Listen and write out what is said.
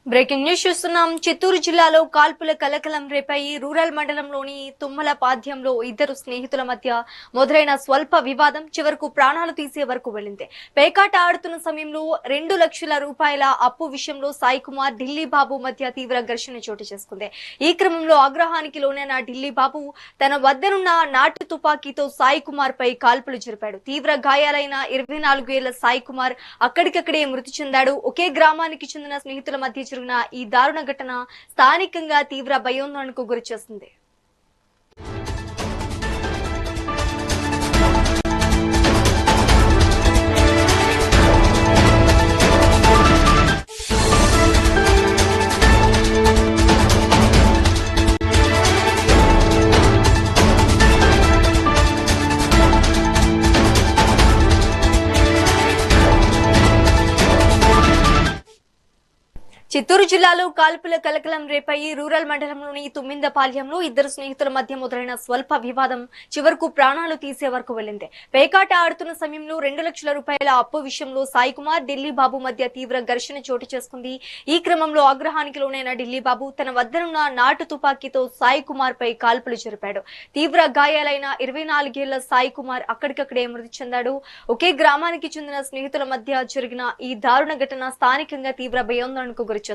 Breaking news చూస్తున్నాం. చిత్తూరు జిల్లాలో కాల్పుల కలకలం రేపాయి. రూరల్ మండలంలోని తుమ్మల పాద్యంలో ఇద్దరు స్నేహితుల మధ్య మొదలైన స్వల్ప వివాదం చివరకు ప్రాణాలు తీసే వరకు వెళ్లింది. పేకాట ఆడుతున్న సమయంలో 2 లక్షల రూపాయల అప్పు విషయంలో సాయి కుమార్, ఢిల్లీ బాబు మధ్య తీవ్ర ఘర్షణ చోటు చేసుకుంది. ఈ క్రమంలో ఆగ్రహానికి లోనైన ఢిల్లీ బాబు తన వద్దనున్న నాటు తుపాకీతో సాయి కుమార్ పై కాల్పులు జరిపాడు. తీవ్ర గాయాలైన 24 ఏళ్ల సాయి కుమార్ అక్కడికక్కడే మృతి చెందాడు. ఒకే గ్రామానికి చెందిన స్నేహితుల మధ్య ఈ దారుణ ఘటన స్థానికంగా తీవ్ర భయాందోళనకు గురిచేస్తుంది. చిత్తూరు జిల్లాలో కాల్పుల కలకలం రేపాయి. రూరల్ మండలంలోని తుమ్మిందపాల్యంలో ఇద్దరు స్నేహితుల మధ్య మొదలైన స్వల్ప వివాదం చివరకు ప్రాణాలు తీసే వరకు వెళ్లింది. పేకాట ఆడుతున్న సమయంలో 2 లక్షల రూపాయల అప్పు విషయంలో సాయి కుమార్, ఢిల్లీ బాబు మధ్య తీవ్ర ఘర్షణ చోటు చేసుకుంది. ఈ క్రమంలో ఆగ్రహానికి లోనైన ఢిల్లీ బాబు తన వద్దనున్న నాటు తుపాకీతో సాయి కుమార్ పై కాల్పులు జరిపాడు. తీవ్ర గాయాలైన 24 ఏళ్ల సాయి కుమార్ అక్కడికక్కడే మృతి చెందాడు. ఒకే గ్రామానికి చెందిన స్నేహితుల మధ్య జరిగిన ఈ దారుణ ఘటన స్థానికంగా తీవ్ర భయాందోళనకు గురిచేస్తుంది.